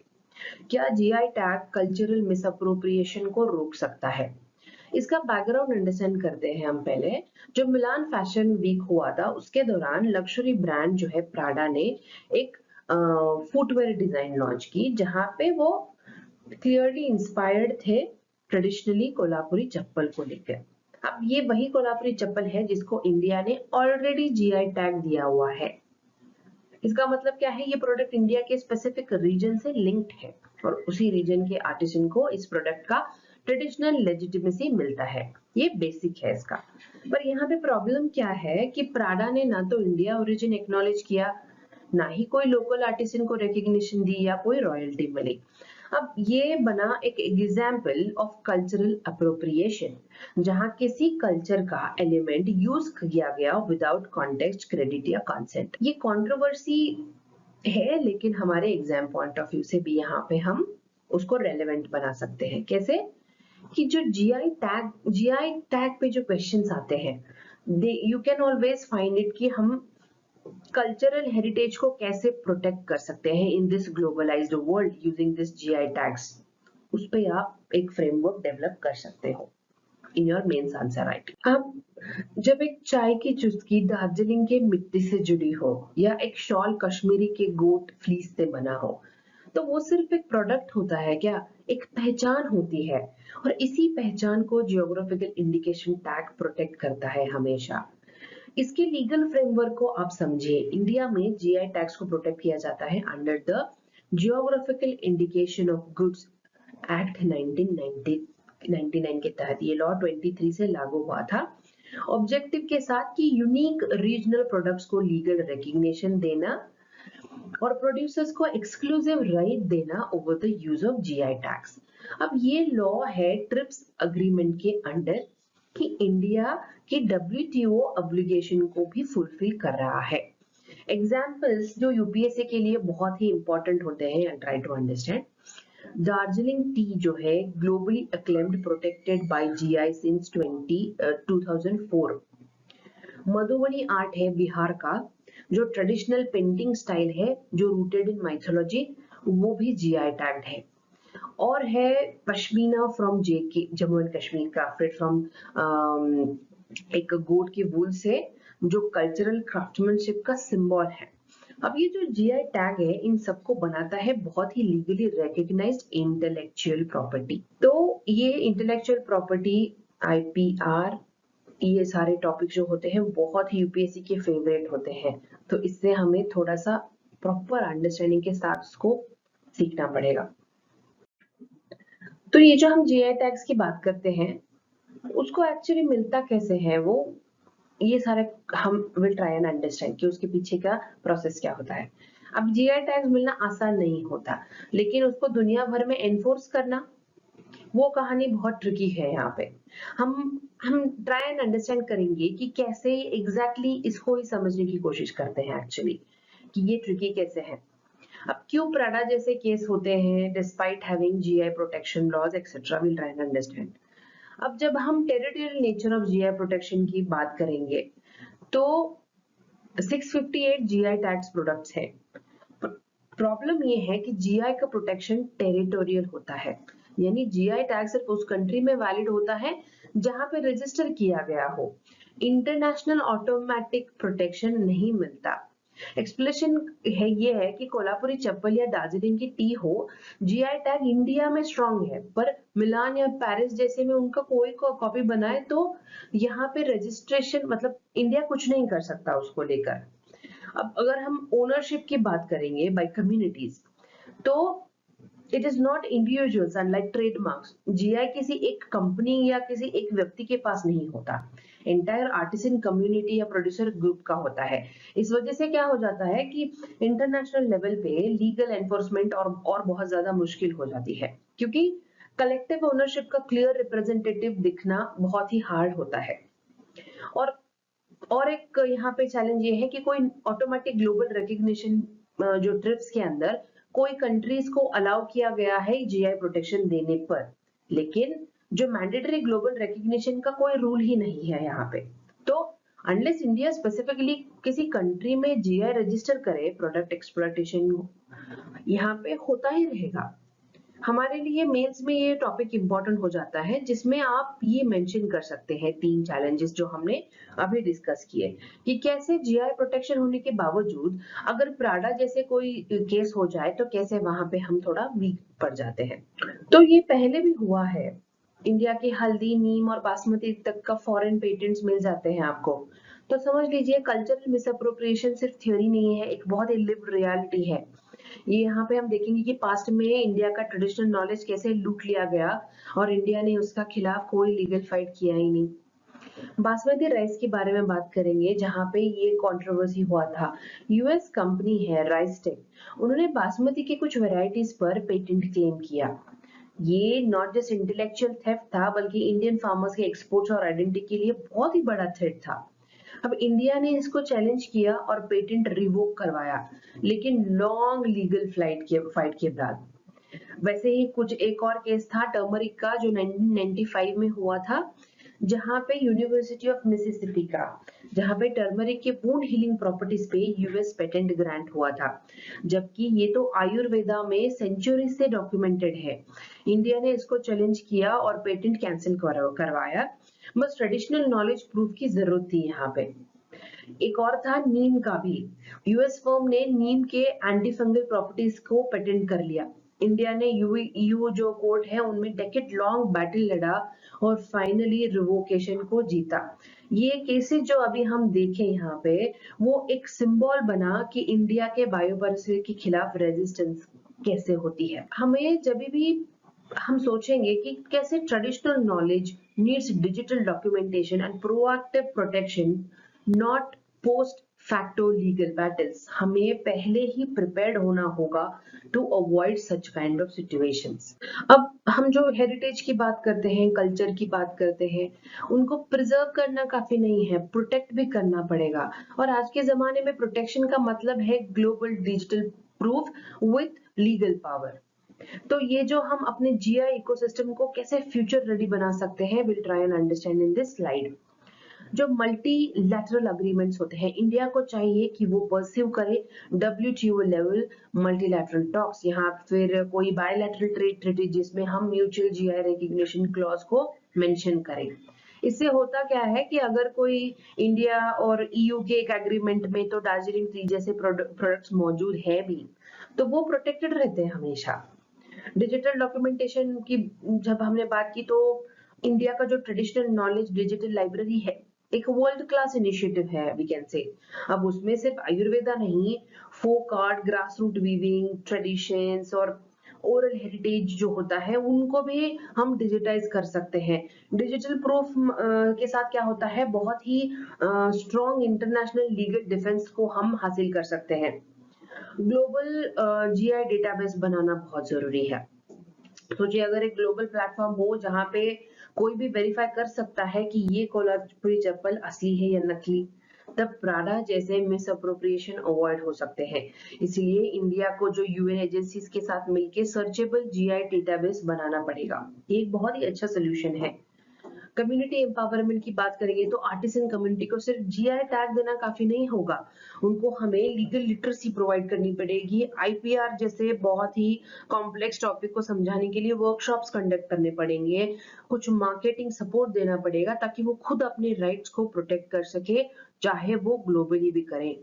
क्या जीआई टैग कल्चरल मिसअप्रोप्रिएशन को रोक सकता है? इसका बैकग्राउंड अंडरस्टैंड करते हैं हम पहले। जो मिलान फैशन वीक हुआ था उसके दौरान लग्जरी ब्रांड जो है प्राडा ने एक फुटवेयर डिजाइन लॉन्च की, जहां पे वो क्लियरली इंस्पायर्ड थे ट्रेडिशनली कोल्हापुरी चप्पल को लेकर। अब ये वही कोल्हापुरी चप्पल है जिसको इंडिया ने ऑलरेडी जीआई टैग दिया हुआ है। इसका मतलब क्या है? ये प्रोडक्ट इंडिया के स्पेसिफिक रीजन से लिंक्ड है और उसी रीजन के आर्टिसन को इस प्रोडक्ट का ट्रेडिशनल लेजिटिमेसी मिलता है। ये बेसिक है इसका। पर यहाँ पे प्रॉब्लम क्या है कि प्राडा ने ना तो इंडिया ओरिजिन एक्नॉलेज किया, ना ही कोई लोकल आर्टिसन को रिकग्निशन दी या कोई रॉयल्टी मिली। अब ये बना एक एग्जाम्पल ऑफ कल्चरल अप्रोप्रिएशन, जहां किसी कल्चर का एलिमेंट यूज किया गया विदाउट कॉन्टेक्स्ट, क्रेडिट या कंसेंट। ये कंट्रोवर्सी है, लेकिन हमारे एग्जाम पॉइंट ऑफ व्यू से भी यहाँ पे हम उसको रेलेवेंट बना सकते हैं। कैसे? कि जो जीआई टैग पे जो क्वेश्चंस आते हैं, you can always find it कि हम कल्चरल हेरिटेज को कैसे प्रोटेक्ट कर सकते हैं in this globalised world using this GI tags. उस पे आप एक फ्रेमवर्क डेवलप कर सकते हो in your mains answer writing. अब जब एक चाय की चुस्की दार्जिलिंग के मिट्टी से जुड़ी हो या एक शॉल कश्मीरी के गोट फ्लीस से बना हो, तो वो सिर्फ एक प्रोडक्ट होता है क्या? एक पहचान होती है, और इसी पहचान को जियोग्राफिकल इंडिकेशन टैग प्रोटेक्ट करता है हमेशा। इसके लीगल फ्रेमवर्क को आप समझिए। इंडिया में जीआई टैग्स को प्रोटेक्ट किया जाता है under the geographical indication of goods act 1999 के तहत। ये लॉ 23 से लागू हुआ था, ऑब्जेक्टिव के साथ कि यूनिक रीजनल प्रोडक्ट्स को लीगल रिकग्निशन देना और प्रोड्यूसर्स को एक्सक्लूसिव राइट देना over the use of GI tags. अब ये लॉ है ट्रिप्स अग्रीमेंट के अंडर, कि इंडिया की WTO ऑब्लिगेशन को भी फुलफिल कर रहा है। एग्जाम्पल्स जो यूपीएससी के लिए बहुत ही इंपॉर्टेंट होते हैं, try to understand. Darjeeling tea जो है globally acclaimed, protected by GI since 2004। Madhubani art है बिहार का, जो ट्रेडिशनल पेंटिंग स्टाइल है जो रूटेड इन माइथोलॉजी, वो भी जीआई टैग्ड है। और है pashmina from JK, Jammu and Kashmir, crafted from एक गोट के वूल से, जो कल्चरल क्राफ्टमैनशिप का सिंबल है। अब ये जो जीआई टैग है इन सबको बनाता है बहुत ही लीगली रिकग्नाइज्ड इंटेलेक्चुअल प्रॉपर्टी। तो ये इंटेलेक्चुअल प्रॉपर्टी, आईपीआर, ये सारे टॉपिक जो होते हैं बहुत ही यूपीएससी के फेवरेट होते हैं, तो इससे हमें थोड़ा सा प्रॉपर अंडरस्टैंडिंग के साथ उसको सीखना पड़ेगा। तो ये जो हम जीआई टैग्स की बात करते हैं, उसको एक्चुअली मिलता कैसे है वो, ये सारे हम विल ट्राई एंड अंडरस्टैंड कि उसके पीछे का प्रोसेस क्या होता है। अब जीआई टैग्स मिलना आसान नहीं होता, लेकिन उसको दुनिया भर में एनफोर्स करना, वो कहानी बहुत ट्रिकी है। यहाँ पे हम ट्राई एंड अंडरस्टैंड करेंगे कि कैसे एग्जैक्टली इसको ही समझने की कोशिश करते हैं एक्चुअली, कि ये ट्रिकी कैसे है। अब क्यों प्राडा जैसे केस होते हैं despite having GI protection laws etcetera, will try and understand. अब जब हम territorial nature of GI protection की बात करेंगे, तो 658 जीआई टैग्स प्रोडक्ट्स हैं। प्रॉब्लम ये है कि जीआई का प्रोटेक्शन टेरिटोरियल होता है, यानी जीआई टैग सिर्फ उस कंट्री में वैलिड होता है जहां पे रजिस्टर किया गया हो। इंटरनेशनल ऑटोमेटिक प्रोटेक्शन नहीं मिलता। एक्सप्लेनेशन है ये है कि कोल्हापुरी चप्पल या दार्जिलिंग की टी हो, जीआई टैग इंडिया में स्ट्रांग है, पर मिलान या पेरिस जैसे में उनका कोई कॉपी बनाए तो यहाँ पे रजिस्ट्रेशन, मतलब इंडिया कुछ नहीं कर सकता उसको लेकर। अब अगर हम ओनरशिप की बात करेंगे बाय कम्युनिटीज, तो it is not individuals unlike trademarks. GI किसी एक कंपनी या किसी एक व्यक्ति के पास नहीं होता, एंटायर आर्टिसन कम्युनिटी या प्रोड्यूसर ग्रुप का होता है। इस वजह से क्या हो जाता है कि इंटरनेशनल लेवल पे लीगल एनफोर्समेंट और बहुत ज्यादा मुश्किल हो जाती है, क्योंकि कलेक्टिव ओनरशिप का क्लियर रिप्रेजेंटेटिव दिखना बहुत ही हार्ड होता है। और एक यहाँ पे चैलेंज ये है कि कोई ऑटोमेटिक ग्लोबल रिकग्निशन जो ट्रिप्स के अंदर कोई कंट्रीज को अलाउ किया गया है जीआई प्रोटेक्शन देने पर, लेकिन जो मैंडेटरी ग्लोबल रिकग्निशन का कोई रूल ही नहीं है यहाँ पे। तो अनलेस इंडिया स्पेसिफिकली किसी कंट्री में जीआई रजिस्टर करे, प्रोडक्ट एक्सप्लॉयटेशन यहाँ पे होता ही रहेगा। हमारे लिए मेंस में ये टॉपिक इंपॉर्टेंट हो जाता है, जिसमें आप ये मेंशन कर सकते हैं 3 चैलेंजेस जो हमने अभी डिस्कस किए, कि कैसे जीआई प्रोटेक्शन होने के बावजूद अगर प्राडा जैसे कोई केस हो जाए तो कैसे वहां पे हम थोड़ा वीक पड़ जाते हैं। तो ये पहले भी हुआ है, इंडिया के हल्दी, नीम और बासमती तक का फॉरेन पेटेंट्स मिल जाते हैं आपको। तो समझ लीजिए कल्चरल मिसअप्रोप्रिएशन सिर्फ थ्योरी नहीं है, एक बहुत ही लिव्ड रियलिटी है। ये यहाँ पे हम देखेंगे कि पास्ट में इंडिया का ट्रेडिशनल नॉलेज कैसे लूट लिया गया और इंडिया ने उसका खिलाफ कोई लीगल फाइट किया ही नहीं। बासमती राइस के बारे में बात करेंगे, जहां पे ये कंट्रोवर्सी हुआ था। यूएस कंपनी है राइसटेक, उन्होंने बासमती के कुछ वेराइटीज पर पेटेंट क्लेम किया। ये नॉट जस्ट इंटेलेक्चुअल थेफ्ट था, बल्कि इंडियन फार्मर्स के एक्सपोर्ट्स और आइडेंटिटी के लिए बहुत ही बड़ा थ्रेट था। अब इंडिया ने इसको चैलेंज किया और पेटेंट रिवोक करवाया, लेकिन लॉन्ग लीगल फाइट के बाद। वैसे ही कुछ एक और केस था टर्मरिक का, जो 1995 में हुआ था, जहां पे यूनिवर्सिटी ऑफ मिसिसिपी का, जहां पे टर्मरिक के वुंड हीलिंग प्रॉपर्टीज पे यूएस पेटेंट ग्रांट हुआ था, जबकि ये तो आयुर्वेदा में सेंचुरी से डॉक्यूमेंटेड है। इंडिया ने इसको चैलेंज किया और पेटेंट कैंसिल करवाया। बस ट्रेडिशनल नॉलेज प्रूफ की जरूरत थी यहाँ पे। एक और था नीम का भी, यूएस फर्म ने नीम के एंटी फंगल प्रॉपर्टीज को पेटेंट कर लिया। इंडिया ने यूयू जो कोर्ट है उनमें डेकेड लॉन्ग बैटल लड़ा और फाइनली रिवोकेशन को जीता। ये केसेस जो अभी हम देखें यहाँ पे, वो एक सिंबल बना कि इंडिया के बायोपॉलिसी के खिलाफ रेजिस्टेंस कैसे होती है। हमें जब भी हम सोचेंगे कि कैसे traditional knowledge needs digital documentation and proactive protection, not post facto legal battles, हमें पहले ही प्रिपेयर्ड होना होगा to avoid such kind of situations. अब हम जो हेरिटेज की बात करते हैं, कल्चर की बात करते हैं, उनको प्रिजर्व करना काफी नहीं है, प्रोटेक्ट भी करना पड़ेगा। और आज के जमाने में प्रोटेक्शन का मतलब है global digital proof with legal power. तो ये जो हम अपने जीआई इकोसिस्टम को कैसे फ्यूचर रेडी बना सकते हैं, will try and understand in this slide. जो मल्टीलैटरल अग्रीमेंट्स होते हैं, इंडिया को चाहिए कि वो परस्यू करे डब्ल्यूटीओ लेवल मल्टीलैटरल टॉक्स, यहाँ फिर कोई बायलैटरल ट्रेड ट्रीटी जिसमें हम म्यूचुअल जीआई रिकॉग्निशन क्लॉज को मेंशन करें। इससे होता क्या है कि अगर कोई इंडिया और ईयू के एक एग्रीमेंट में तो दार्जिलिंग ट्री जैसे प्रोडक्ट्स मौजूद है भी, तो वो प्रोटेक्टेड रहते हैं हमेशा। डिजिटल डॉक्यूमेंटेशन की जब हमने बात की, तो इंडिया का जो ट्रेडिशनल नॉलेज डिजिटल लाइब्रेरी है, एक वर्ल्ड क्लास इनिशिएटिव है वी कैन से। अब उसमें सिर्फ आयुर्वेदा नहीं, folk art, grass root weaving, traditions और ओरल हेरिटेज जो होता है, उनको भी हम डिजिटाइज कर सकते हैं। डिजिटल प्रूफ के साथ क्या होता है, बहुत ही स्ट्रॉन्ग इंटरनेशनल लीगल डिफेंस को हम हासिल कर सकते हैं। ग्लोबल जीआई डेटाबेस बनाना बहुत जरूरी है। सोचिए अगर एक ग्लोबल प्लेटफॉर्म हो जहां पे कोई भी वेरीफाई कर सकता है कि ये कोल्हापुरी चप्पल असली है या नकली, तब प्राडा जैसे मिस अप्रोप्रिएशन अवॉइड हो सकते हैं। इसलिए इंडिया को जो यूएन एजेंसीज के साथ मिलकर सर्चेबल जीआई डेटाबेस बनाना पड़ेगा। ये एक बहुत ही अच्छा सोल्यूशन है। कम्युनिटी एम्पावरमेंट की बात करेंगे तो आर्टिसन कम्युनिटी को सिर्फ जीआई टैग देना काफी नहीं होगा, उनको हमें लीगल लिटरेसी प्रोवाइड करनी पड़ेगी। आईपीआर जैसे बहुत ही कॉम्प्लेक्स टॉपिक को समझाने के लिए वर्कशॉप्स कंडक्ट करने पड़ेंगे, कुछ मार्केटिंग सपोर्ट देना पड़ेगा ताकि वो खुद अपने राइट्स को प्रोटेक्ट कर सके, चाहे वो ग्लोबली भी करें।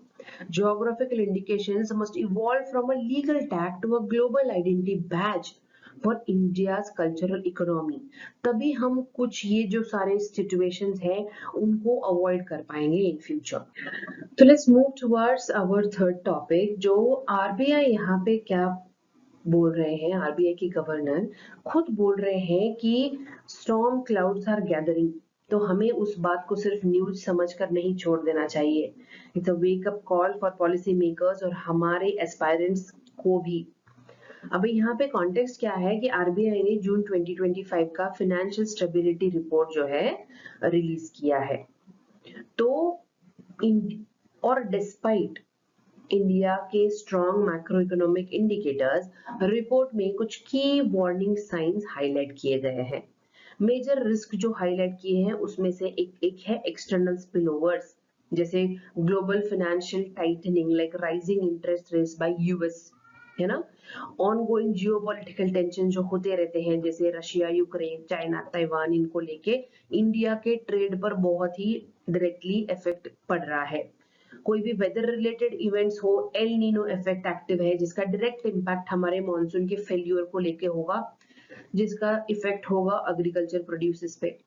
Geographical indications must evolve from a legal tag to a global identity badge for India's cultural economy. तभी हम कुछ ये जो सारे सिचुएशंस हैं उनको अवॉइड कर पाएंगे इन फ्यूचर। तो let's move towards our third topic, जो आरबीआई यहाँ पे क्या बोल रहे हैं, आरबीआई के गवर्नर खुद बोल रहे हैं कि स्टॉर्म क्लाउड्स आर गैदरिंग। तो हमें उस बात को सिर्फ न्यूज समझकर नहीं छोड़ देना चाहिए। It's a wake up call for policy makers और हमारे एस्पायरेंट्स को भी। अभी यहाँ पे कॉन्टेक्स्ट क्या है कि आरबीआई ने जून 2025 का फाइनेंशियल स्टेबिलिटी रिपोर्ट जो है रिलीज किया है। तो और डिस्पाइट इंडिया के strong macro economic indicators, report में कुछ की वार्निंग साइंस हाईलाइट किए गए हैं। मेजर रिस्क जो हाईलाइट किए हैं उसमें से एक है एक्सटर्नल स्पिलओवर्स, जैसे global financial tightening like rising interest rates bye US, है ना। ऑनगोइंग जियोपॉलिटिकल टेंशन जो होते रहते हैं, जैसे रशिया, यूक्रेन, चाइना, ताइवान, इनको लेके इंडिया के ट्रेड पर बहुत ही डायरेक्टली इफेक्ट पड़ रहा है। कोई भी वेदर रिलेटेड इवेंट्स हो, एल नीनो इफेक्ट एक्टिव है जिसका डायरेक्ट इम्पैक्ट हमारे मॉनसून के फेल्यूर को लेके होगा, जिसका इफेक्ट होगा एग्रीकल्चर प्रोड्यूसेस पे।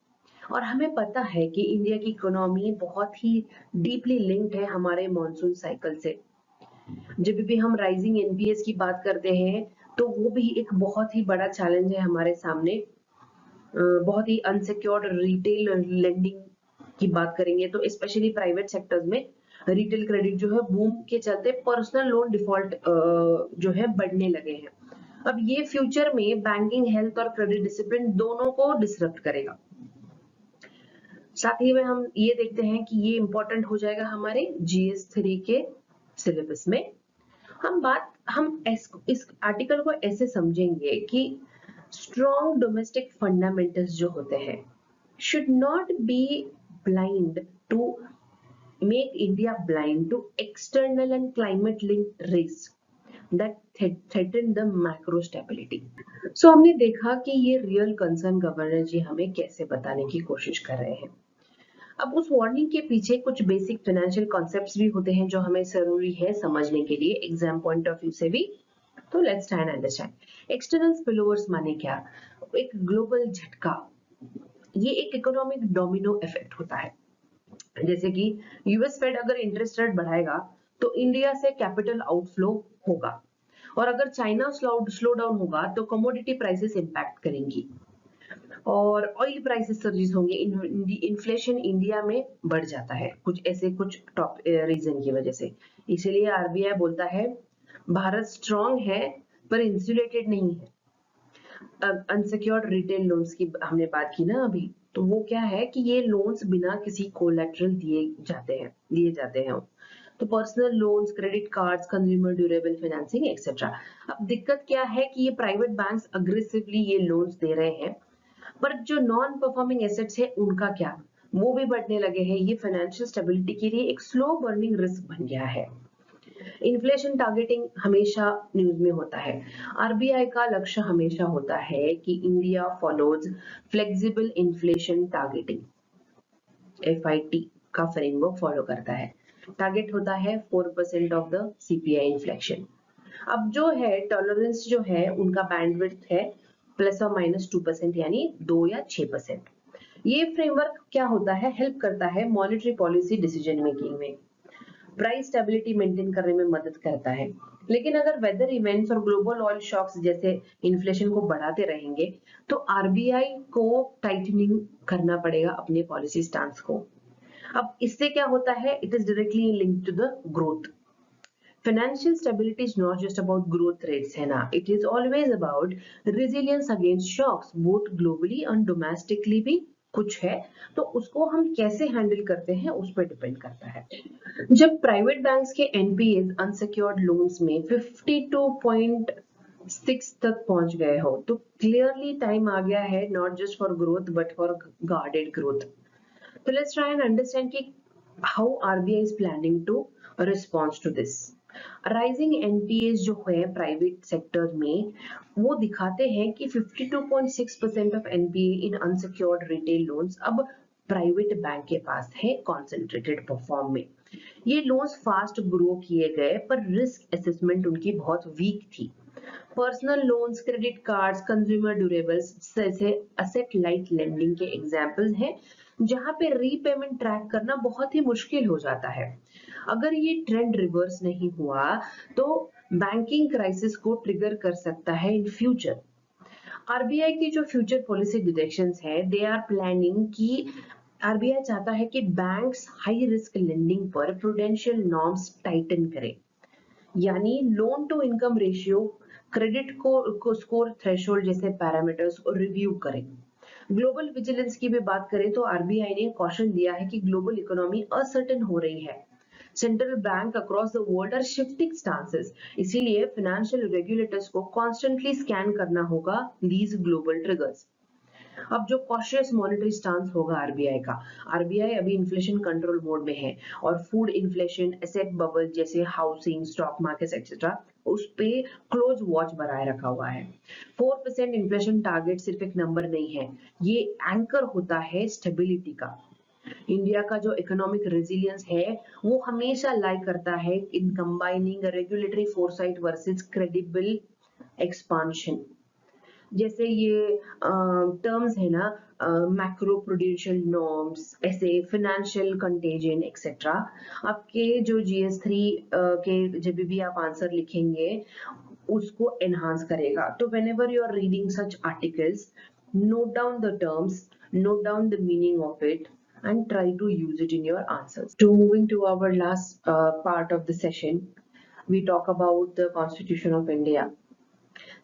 और हमें पता है कि इंडिया की इकोनॉमी बहुत ही डीपली लिंक्ड है हमारे मॉनसून साइकिल से। जब भी हम राइजिंग एनपीएस की बात करते हैं तो वो भी एक बहुत ही बड़ा चैलेंज है हमारे सामने। बहुत ही अनसिक्योर्ड रिटेल लेंडिंग की बात करेंगे तो स्पेशली प्राइवेट सेक्टर्स में रिटेल क्रेडिट जो है बूम के चलते पर्सनल लोन डिफॉल्ट जो है बढ़ने लगे हैं। अब ये फ्यूचर में बैंकिंग हेल्थ और क्रेडिट डिसिप्लिन दोनों को डिसरप्ट करेगा। साथ ही में हम ये देखते हैं कि ये इंपॉर्टेंट हो जाएगा हमारे जीएस3 के सिलेबस में। हम इस आर्टिकल को ऐसे समझेंगे कि स्ट्रॉन्ग डोमेस्टिक फंडामेंटल्स जो होते हैं should not be blind to make India blind to external and climate linked risks that threaten the macro stability. So हमने देखा कि ये रियल कंसर्न गवर्नर जी हमें कैसे बताने की कोशिश कर रहे हैं। अब उस वार्निंग के पीछे कुछ बेसिक फाइनेंशियल कॉन्सेप्ट्स भी होते हैं जो हमें जरूरी है समझने के लिए एग्जाम पॉइंट ऑफ व्यू से भी। तो let's try and understand external spillovers माने क्या। एक ग्लोबल झटका, ये एक इकोनॉमिक डोमिनो इफेक्ट होता है। जैसे कि यूएस फेड अगर इंटरेस्ट रेट बढ़ाएगा तो इंडिया से कैपिटल आउटफ्लो होगा, और अगर चाइना स्लो डाउन होगा तो कमोडिटी प्राइसेस इंपैक्ट करेंगी और ऑयल प्राइसेस सर्जिस होंगे। इन्फ्लेशन इंडिया में बढ़ जाता है कुछ टॉप रीजन की वजह से। इसीलिए आरबीआई बोलता है भारत स्ट्रांग है पर इंसुलेटेड नहीं है। अनसिक्योर्ड रिटेल लोन्स की हमने बात की ना अभी, तो वो क्या है कि ये लोन्स बिना किसी कोलैटरल दिए जाते हैं। तो personal loans, credit cards, consumer durable financing etcetera. अब दिक्कत क्या है कि ये प्राइवेट बैंक्स अग्रेसिवली ये लोन्स दे रहे हैं, पर जो नॉन परफॉर्मिंग एसेट्स है उनका क्या, वो भी बढ़ने लगे हैं। ये फाइनेंशियल स्टेबिलिटी के लिए एक स्लो बर्निंग रिस्क बन गया है। इन्फ्लेशन टारगेटिंग हमेशा न्यूज में होता है। आरबीआई का लक्ष्य हमेशा होता है कि India follows flexible inflation targeting, FIT का फ्रेमवर्क फॉलो करता है। टारगेट होता है 4% ऑफ द सीपीआई इन्फ्लेशन। अब जो है टॉलरेंस जो है उनका बैंडविड्थ है ±2%, यानी 2 या 6%। ये फ्रेमवर्क क्या होता है, हेल्प करता है मॉनेटरी पॉलिसी डिसीजन मेकिंग में, प्राइस स्टेबिलिटी मेंटेन करने में मदद करता है। लेकिन अगर वेदर इवेंट्स और ग्लोबल ऑयल शॉक्स जैसे इन्फ्लेशन को बढ़ाते रहेंगे तो आरबीआई को टाइटनिंग करना पड़ेगा अपने पॉलिसी स्टांस को। अब इससे क्या होता है, it is directly linked to the growth. Financial stability is not just about growth rates, है ना, it is always about resilience against shocks, both globally and domestically भी कुछ है। तो उसको हम कैसे हैंडल करते हैं उस पर डिपेंड करता है। जब प्राइवेट बैंक्स के एनपीए अनसिक्योर्ड लोन्स में 52.6 तक पहुंच गए हो तो क्लियरली टाइम आ गया है not just for growth but for guarded growth. तो लेट्स ट्राई एंड अंडरस्टैंड कि how RBI is planning to response to this. Rising NPS जो है प्राइवेट सेक्टर में वो दिखाते हैं कि 52.6% of NPA in unsecured retail loans अब प्राइवेट बैंक के पास है कॉन्सेंट्रेटेड फॉर्म में। ये लोन्स फास्ट ग्रो किए गए पर रिस्क असेसमेंट उनकी बहुत वीक थी। Personal loans, credit cards, consumer durables जैसे असेट लाइट लेंडिंग के एग्जांपल्स हैं जहां पे रीपेमेंट ट्रैक करना बहुत ही मुश्किल हो जाता है। अगर ये ट्रेंड रिवर्स नहीं हुआ तो बैंकिंग क्राइसिस को ट्रिगर कर सकता है इन फ्यूचर। आरबीआई की जो फ्यूचर पॉलिसी डायरेक्शंस है, दे आर प्लानिंग कि आरबीआई चाहता है कि बैंक्स हाई रिस्क लेंडिंग पर प्रूडेंशियल नॉर्म्स टाइटन करें, यानी loan to income ratio, credit को स्कोर थ्रेशोल्ड जैसे पैरामीटर्स को रिव्यू करें। ग्लोबल विजिलेंस की भी बात करें तो आरबीआई ने कॉशन दिया है कि ग्लोबल इकोनॉमी असर्टेन हो रही है। Central bank across the world are shifting stances, इसीलिए फाइनेंशियल रेगुलेटर्स को कॉन्स्टेंटली स्कैन करना होगा दीज ग्लोबल ट्रिगर्स। अब जो कॉशियस मॉनेटरी स्टांस होगा आरबीआई का, आरबीआई अभी इन्फ्लेशन कंट्रोल मोड में है और फूड इन्फ्लेशन, एसेट बबल जैसे हाउसिंग, स्टॉक मार्केट एक्सेट्रा, उस पे क्लोज वॉच बनाए रखा हुआ है। 4% इन्फ्लेशन टारगेट सिर्फ एक नंबर नहीं है, ये एंकर होता है स्टेबिलिटी का। इंडिया का जो इकोनॉमिक रेजिलियंस है वो हमेशा लाई करता है in combining regulatory foresight versus credible expansion. जैसे ये टर्म्स है ना, मैक्रो प्रूडेंशियल नॉर्म्स, ऐसे फाइनेंशियल कंटेजन एक्सेट्रा, आपके जो जीएस3 के जब भी आप आंसर लिखेंगे उसको एनहांस करेगा। तो whenever you are reading such articles, note down the terms, note down the meaning of it, and try to use it in your answers. So moving to our last part of the session, we talk about the Constitution of India.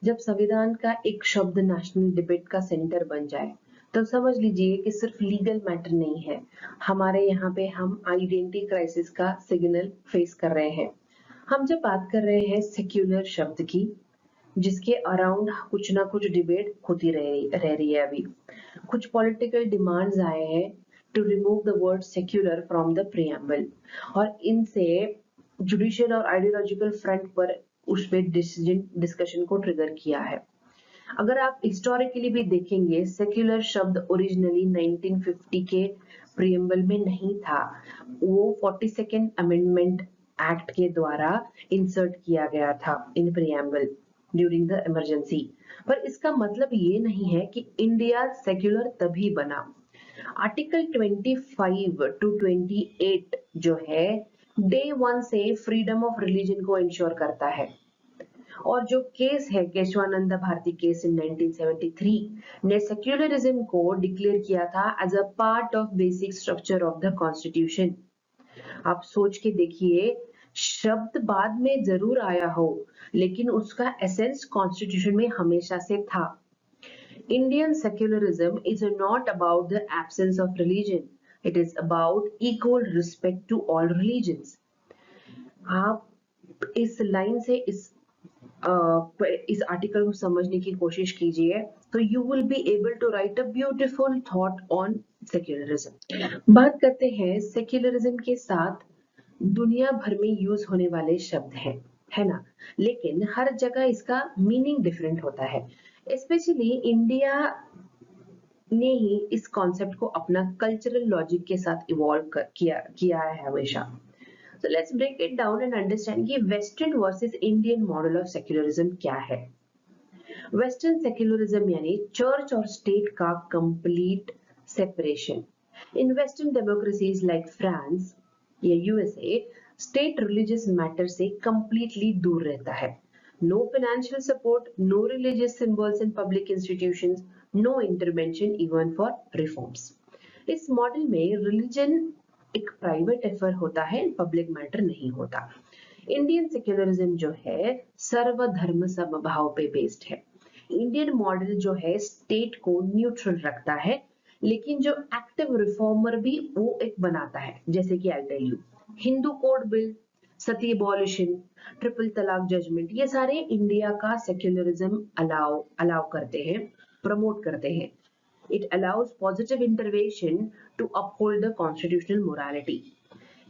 जब संविधान का एक शब्द नेशनल डिबेट का सेंटर बन जाए तो समझ लीजिए कि सिर्फ लीगल मैटर नहीं है, हमारे यहाँ पे हम आइडेंटिटी क्राइसिस का सिग्नल फेस कर रहे हैं। हम जब बात कर रहे हैं सेक्युलर शब्द की, जिसके अराउंड कुछ ना कुछ डिबेट होती रह रही है। अभी कुछ पॉलिटिकल डिमांड्स आए हैं to remove the word secular from the preamble, और इनसे जुडिशियल और आइडियोलॉजिकल फ्रंट पर उस पे डिस्कशन को ट्रिगर किया है। अगर आप हिस्टोरिकली भी देखेंगे, सेक्युलर शब्द ओरिजिनली 1950 के प्रीएम्बल में नहीं था, वो 42nd अमेंडमेंट एक्ट के द्वारा इंसर्ट किया गया था इन प्रीएम्बल ड्यूरिंग द इमरजेंसी। पर इसका मतलब ये नहीं है कि इंडिया सेक्युलर तभी बना। आर्टिकल 25 टू 28 जो है डे 1 से फ्रीडम ऑफ रिलीजन को इंश्योर करता है। और जो केस है केशवानंद भारती केस इन 1973 ने सेक्युलरिज्म को डिक्लेयर किया था as a part of basic structure of the constitution. आप सोच के देखिए, शब्द बाद में जरूर आया हो लेकिन उसका एसेंस कॉन्स्टिट्यूशन में हमेशा से था। Indian secularism is not about the absence of religion, it is about equal respect to all religions. आप इस लाइन से इस आर्टिकल को समझने की कोशिश कीजिए तो you will be able to write a beautiful thought on secularism. बात करते हैं सेक्युलरिज्म के साथ दुनिया भर में यूज होने वाले शब्द हैं, है ना, लेकिन हर जगह इसका मीनिंग डिफरेंट होता है। स्पेशली इंडिया ने ही इस कॉन्सेप्ट को अपना कल्चरल लॉजिक के साथ इवॉल्व किया है हमेशा। So let's break it down and understand कि western versus Indian model of secularism क्या है। वेस्टर्न सेक्युलरिज्म यानी चर्च और स्टेट का complete separation. In western democracies like France या यूएसए, स्टेट रिलीजियस मैटर से कंप्लीटली दूर रहता है। No financial support, no religious symbols in public institutions, no intervention even for reforms. इस मॉडल में रिलीजन एक प्राइवेट एफर होता है, पब्लिक मैटर नहीं होता। इंडियन सेक्युलरिज्म जो है सर्वधर्म समभाव पे बेस्ड है। इंडियन मॉडल जो है स्टेट को न्यूट्रल रखता है, लेकिन जो एक्टिव रिफॉर्मर भी वो एक बनाता है। जैसे कि I tell you, Hindu code bill, sati abolition, triple talaq judgment, ये सारे इंडिया का सेक्युलरिज्म अलाउ करते हैं, प्रमोट करते हैं। It allows positive intervention to uphold the constitutional morality.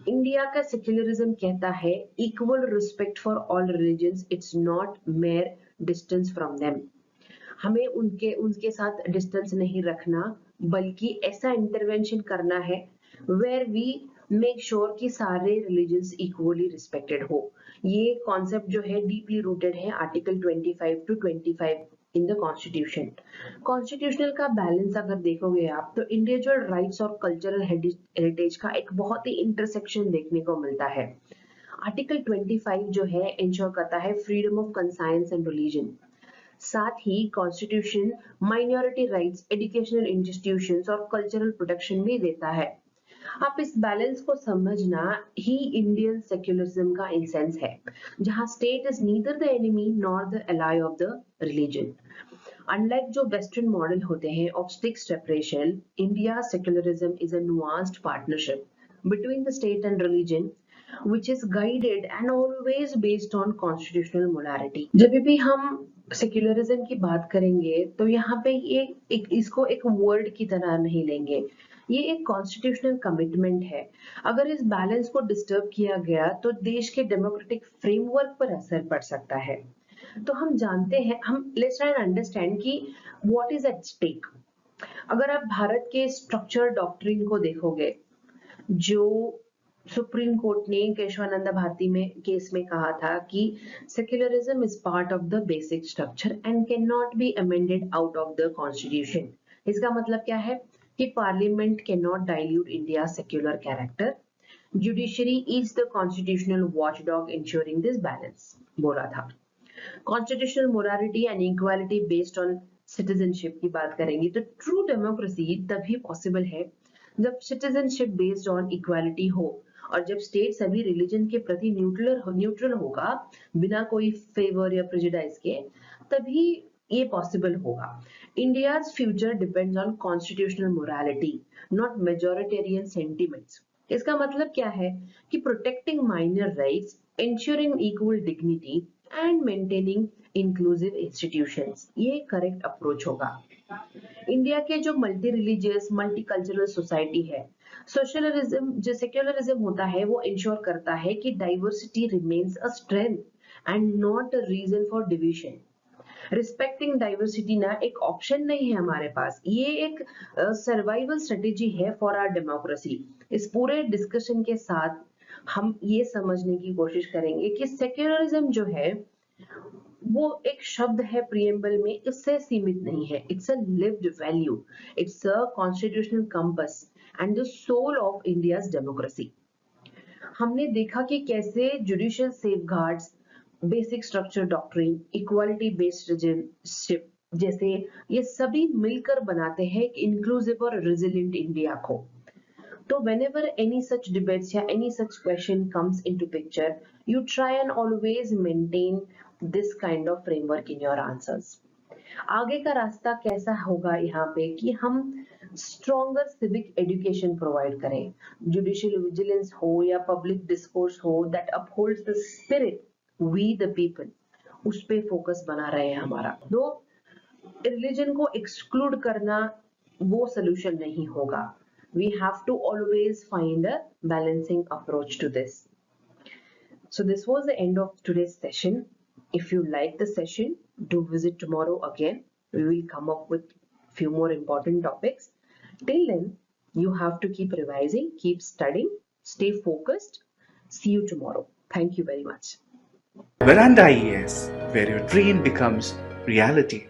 India का सेक्युलरिज्म कहता है equal respect for all religions, it's not mayor distance from them. हमें उनके साथ डिस्टेंस नहीं रखना, बल्कि ऐसा इंटरवेंशन करना है वेयर वी मेक श्योर कि सारे रिलीजन्स इक्वली रिस्पेक्टेड हो। ये कॉन्सेप्ट जो है डीपली रूटेड है article 25 to 25 in the constitution. Constitutional का बैलेंस अगर देखोगे आप तो इंडिविजुअल राइट्स और कल्चरल हेरिटेज का एक बहुत ही इंटरसेक्शन देखने को मिलता है। आर्टिकल 25 जो है इंश्योर करता है freedom of conscience and religion. साथ ही constitution minority rights, educational institutions और कल्चरल प्रोटेक्शन भी देता है। आप इस बैलेंस को समझना ही इंडियन सेक्युलरिज्म का एसेंस है, जहां state is neither the enemy nor the ally of the religion. Unlike जो वेस्टर्न मॉडल होते हैं of strict separation, India secularism is a nuanced partnership between the state and religion which is guided and always based on constitutional morality। जब भी हम सेक्युलरिज्म की बात करेंगे तो यहाँ पे ये इसको एक वर्ड की तरह नहीं लेंगे, ये एक कॉन्स्टिट्यूशनल कमिटमेंट है। अगर इस बैलेंस को डिस्टर्ब किया गया तो देश के डेमोक्रेटिक फ्रेमवर्क पर असर पड़ सकता है। तो हम जानते हैं, हम लेट्स ट्राई एंड अंडरस्टैंड कि व्हाट इज एट स्टेक। अगर आप भारत के स्ट्रक्चर डॉक्ट्रिन को देखोगे, जो सुप्रीम कोर्ट ने केशवानंद भारती में केस में कहा था कि secularism is part of the basic structure and can not be amended out of the constitution. इसका मतलब क्या है कि parliament can not dilute India secular character. Judiciary is the constitutional watchdog ensuring this balance, बोला था। Constitutional morality and equality based on citizenship की बात करेंगे तो ट्रू डेमोक्रेसी तभी पॉसिबल है जब सिटीजनशिप बेस्ड ऑन इक्वालिटी हो और जब स्टेट सभी रिलीजन के प्रति न्यूट्रल होगा, बिना कोई फेवर या प्रेजुडिस के, तभी ये पॉसिबल होगा। India's future depends on constitutional morality, not majoritarian sentiments. इसका मतलब क्या है कि protecting minor rights, ensuring equal dignity and maintaining inclusive institutions, ये करेक्ट अप्रोच होगा। इंडिया के जो multi religious multi cultural society है, सोशलिज्म जो सेक्युलरिज्म होता है वो इंश्योर करता है कि diversity remains a strength and not a reason for division. Respecting diversity ना एक ऑप्शन नहीं है हमारे पास, ये एक सर्वाइवल स्ट्रेटेजी है फॉर आवर डेमोक्रेसी। इस पूरे डिस्कशन के साथ हम ये समझने की कोशिश करेंगे कि सेक्युलरिज्म जो है वो एक शब्द है प्रियम्बल में, इससे सीमित नहीं है। It's a lived value, it's a constitutional compass and the soul of India's democracy. हमने देखा कि कैसे judicial safeguards, basic structure doctrine, equality based relationship जैसे ये सभी मिलकर बनाते हैं एक इंक्लूसिव और रेजिलिएंट इंडिया को। So whenever any such debates या any such question comes into picture, you try and always maintain this kind of framework in your answers. आगे का रास्ता कैसा होगा यहाँ पे कि हम stronger civic education provide करें, judicial vigilance हो या public discourse हो that upholds the spirit we the people, उस पे फोकस बना रहे हैं हमारा। तो रिलीजन को एक्सक्लूड करना वो सोल्यूशन नहीं होगा। We have to always find a balancing approach to this. So this was the end of today's session. If you like the session, do visit tomorrow again. We will come up with few more important topics. Till then, you have to keep revising, keep studying, stay focused. See you tomorrow. Thank you very much. Veranda IAS, where your dream becomes reality.